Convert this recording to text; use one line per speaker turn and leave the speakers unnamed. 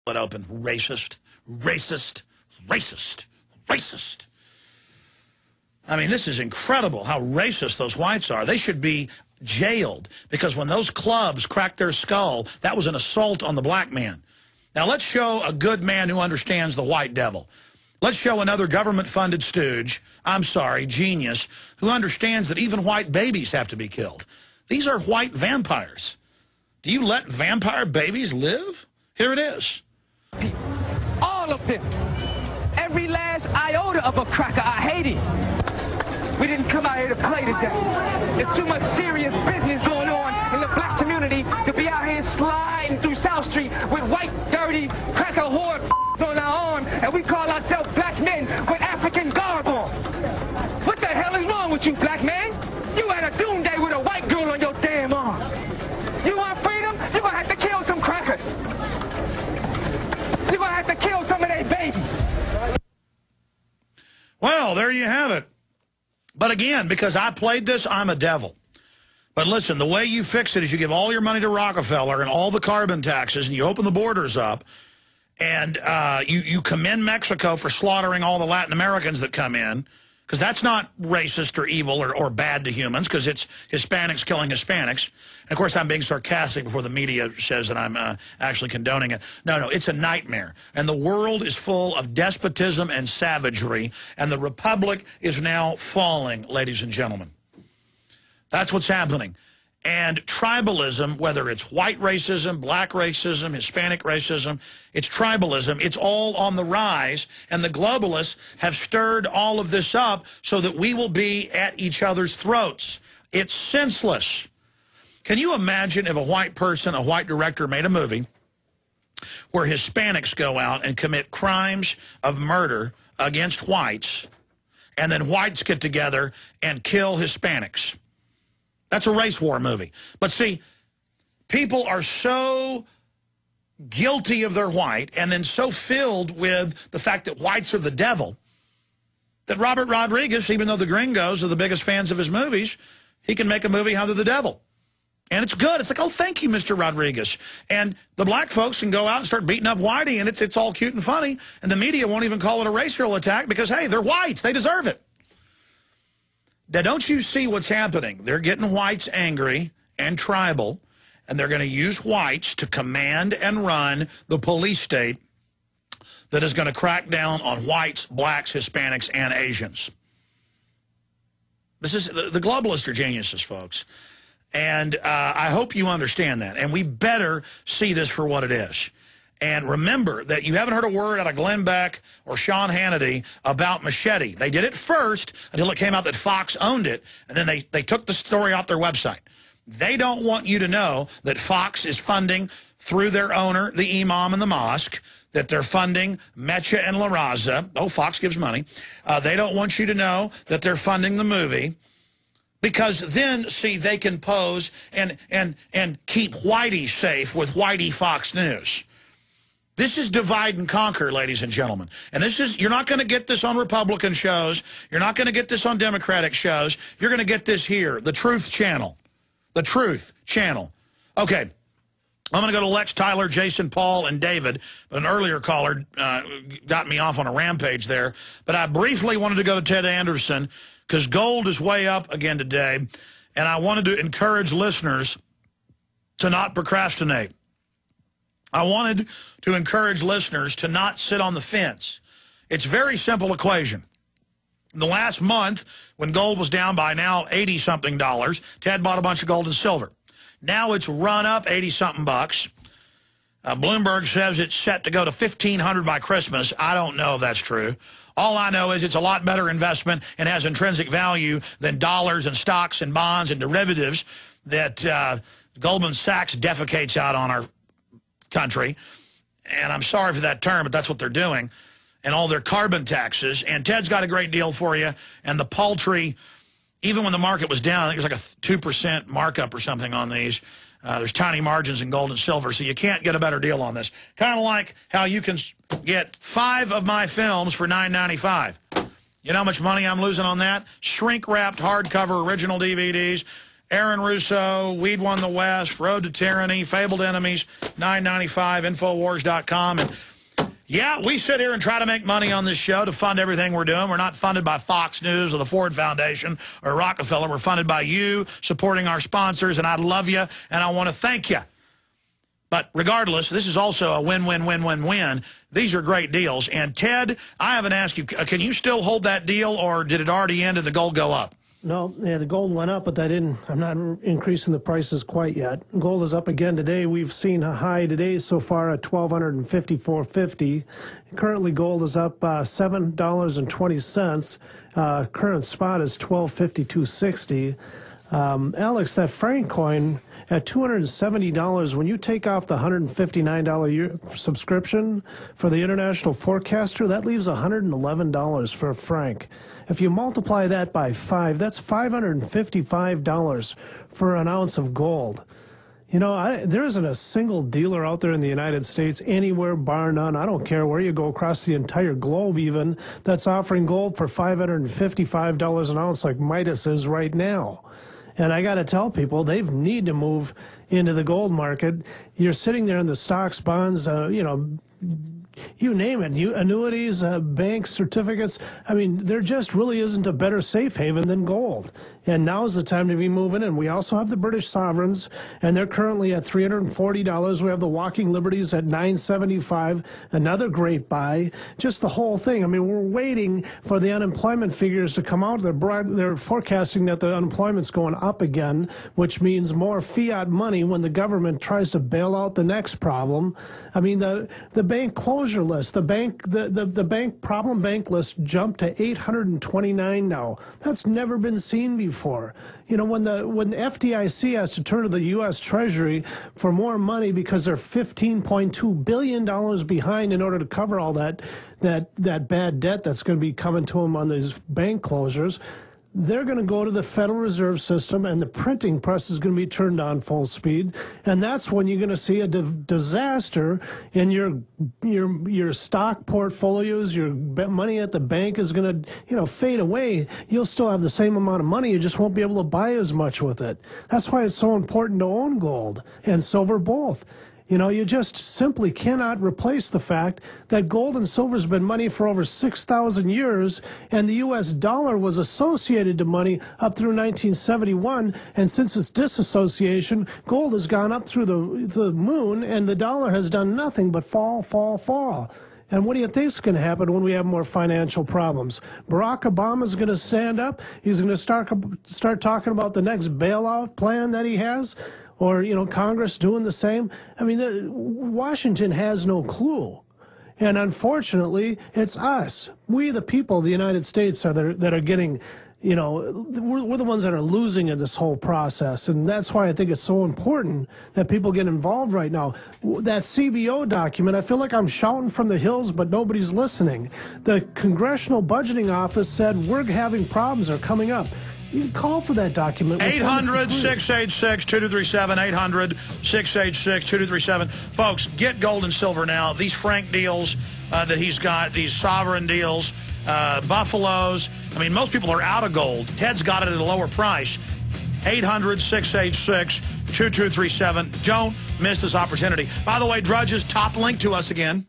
it open. Racist, racist, racist, racist. I mean, this is incredible how racist those whites are. They should be jailed because when those clubs cracked their skull, that was an assault on the black man. Now, let's show a good man who understands the white devil. Let's show another government-funded stooge, I'm sorry, genius, who understands that even white babies have to be killed. These are white vampires. Do you let vampire babies live? Here it is.
People, all of them, every last iota of a cracker, I hate it. We didn't come out here to play today. There's too much serious business going on in the black community to be out here sliding through South Street with white, dirty, cracker whore on our arm, and we call ourselves black men with African garb on. What the hell is wrong with you, black man? You had a doom day with a white girl on your damn arm. You want freedom? You're gonna have to kill some crackers. You're gonna have to kill some of their babies.
Well, there you have it. But again, because I played this, I'm a devil. But listen, the way you fix it is you give all your money to Rockefeller and all the carbon taxes, and you open the borders up, and you commend Mexico for slaughtering all the Latin Americans that come in, because that's not racist or evil or bad to humans, because it's Hispanics killing Hispanics. And, of course, I'm being sarcastic before the media says that I'm actually condoning it. No, it's a nightmare. And the world is full of despotism and savagery, and the republic is now falling, ladies and gentlemen. That's what's happening. And tribalism, whether it's white racism, black racism, Hispanic racism, it's tribalism. It's all on the rise. And the globalists have stirred all of this up so that we will be at each other's throats. It's senseless. Can you imagine if a white person, a white director made a movie where Hispanics go out and commit crimes of murder against whites, and then whites get together and kill Hispanics? That's a race war movie. But see, people are so guilty of their white and then so filled with the fact that whites are the devil that Robert Rodriguez, even though the gringos are the biggest fans of his movies, he can make a movie how they're the devil. And it's good. It's like, oh, thank you, Mr. Rodriguez. And the black folks can go out and start beating up whitey, and it's all cute and funny. And the media won't even call it a racial attack because, hey, they're whites. They deserve it. Now, don't you see what's happening? They're getting whites angry and tribal, and they're going to use whites to command and run the police state that is going to crack down on whites, blacks, Hispanics, and Asians. This is the globalists are geniuses, folks. And I hope you understand that. And we better see this for what it is. And remember that you haven't heard a word out of Glenn Beck or Sean Hannity about Machete. They did it first until it came out that Fox owned it, and then they took the story off their website. They don't want you to know that Fox is funding, through their owner, the imam and the mosque, that they're funding Mecha and La Raza. Oh, Fox gives money. They don't want you to know that they're funding the movie, because then, see, they can pose and keep Whitey safe with Whitey Fox News. This is divide and conquer, ladies and gentlemen. And this is, you're not going to get this on Republican shows. You're not going to get this on Democratic shows. You're going to get this here, the Truth Channel. The Truth Channel. Okay, I'm going to go to Lex, Tyler, Jason, Paul, and David. But an earlier caller got me off on a rampage there. But I briefly wanted to go to Ted Anderson because gold is way up again today. And I wanted to encourage listeners to not procrastinate. I wanted to encourage listeners to not sit on the fence. It's a very simple equation. In the last month, when gold was down by now $80-something, Ted bought a bunch of gold and silver. Now it's run up 80-something bucks. Bloomberg says it's set to go to $1,500 by Christmas. I don't know if that's true. All I know is it's a lot better investment and has intrinsic value than dollars and stocks and bonds and derivatives that Goldman Sachs defecates out on our country. And I'm sorry for that term, but that's what they're doing. And all their carbon taxes. And Ted's got a great deal for you. And the paltry, even when the market was down, I think it was like a 2% markup or something on these. There's tiny margins in gold and silver, so you can't get a better deal on this. Kind of like how you can get 5 of my films for $9.95. You know how much money I'm losing on that? Shrink-wrapped hardcover original DVDs. Aaron Russo, Weed Won the West, Road to Tyranny, Fabled Enemies, $9.95, Infowars.com. And yeah, we sit here and try to make money on this show to fund everything we're doing. We're not funded by Fox News or the Ford Foundation or Rockefeller. We're funded by you supporting our sponsors, and I love you, and I want to thank you. But regardless, this is also a win-win-win-win-win. These are great deals. And, Ted, I haven't asked you, can you still hold that deal, or did it already end and the gold go up?
No, yeah, the gold went up, but I'm not increasing the prices quite yet. Gold is up again today. We've seen a high today so far at $1,254.50. Currently, gold is up $7.20. Current spot is $1,252.60. Alex, that Frank coin at $270, when you take off the $159 subscription for the International Forecaster, that leaves $111 for a franc. If you multiply that by 5, that's $555 for an ounce of gold. You know, there isn't a single dealer out there in the United States, anywhere, bar none, I don't care where you go across the entire globe even, that's offering gold for $555 an ounce like Midas is right now. And I got to tell people, they need to move into the gold market. You're sitting there in the stocks, bonds, you know, you name it, annuities, banks, certificates. I mean, there just really isn't a better safe haven than gold. And now's the time to be moving in. We also have the British sovereigns, and they're currently at $340. We have the Walking Liberties at $975, another great buy. Just the whole thing. I mean, we're waiting for the unemployment figures to come out. They're forecasting that the unemployment's going up again, which means more fiat money when the government tries to bail out the next problem. I mean, the bank closure list, the bank problem bank list jumped to 829 now. That's never been seen before. You know, when the FDIC has to turn to the U.S. Treasury for more money because they're $15.2 billion behind in order to cover all that bad debt that's going to be coming to them on these bank closures, they're going to go to the Federal Reserve System, and the printing press is going to be turned on full speed, and that's when you're going to see a disaster in your stock portfolios. Your money at the bank is going to, you know, fade away. You'll still have the same amount of money, you just won't be able to buy as much with it. That's why it's so important to own gold and silver both. You know, you just simply cannot replace the fact that gold and silver has been money for over 6,000 years, and the U.S. dollar was associated to money up through 1971, and since its disassociation, gold has gone up through the moon, and the dollar has done nothing but fall, fall, fall. And what do you think is going to happen when we have more financial problems? Barack Obama is going to stand up. He's going to start talking about the next bailout plan that he has. Or, you know, Congress doing the same. I mean, Washington has no clue. And unfortunately, it's us. We, the people of the United States, that are getting, you know, we're the ones that are losing in this whole process. And that's why I think it's so important that people get involved right now. That CBO document, I feel like I'm shouting from the hills, but nobody's listening. The Congressional Budgeting Office said we're having problems, are coming up. You can call for that document.
800-686-2237, 800-686-2237. Folks, get gold and silver now. These franc deals that he's got, these sovereign deals, buffaloes. I mean, most people are out of gold. Ted's got it at a lower price. 800-686-2237. Don't miss this opportunity. By the way, Drudge's top link to us again.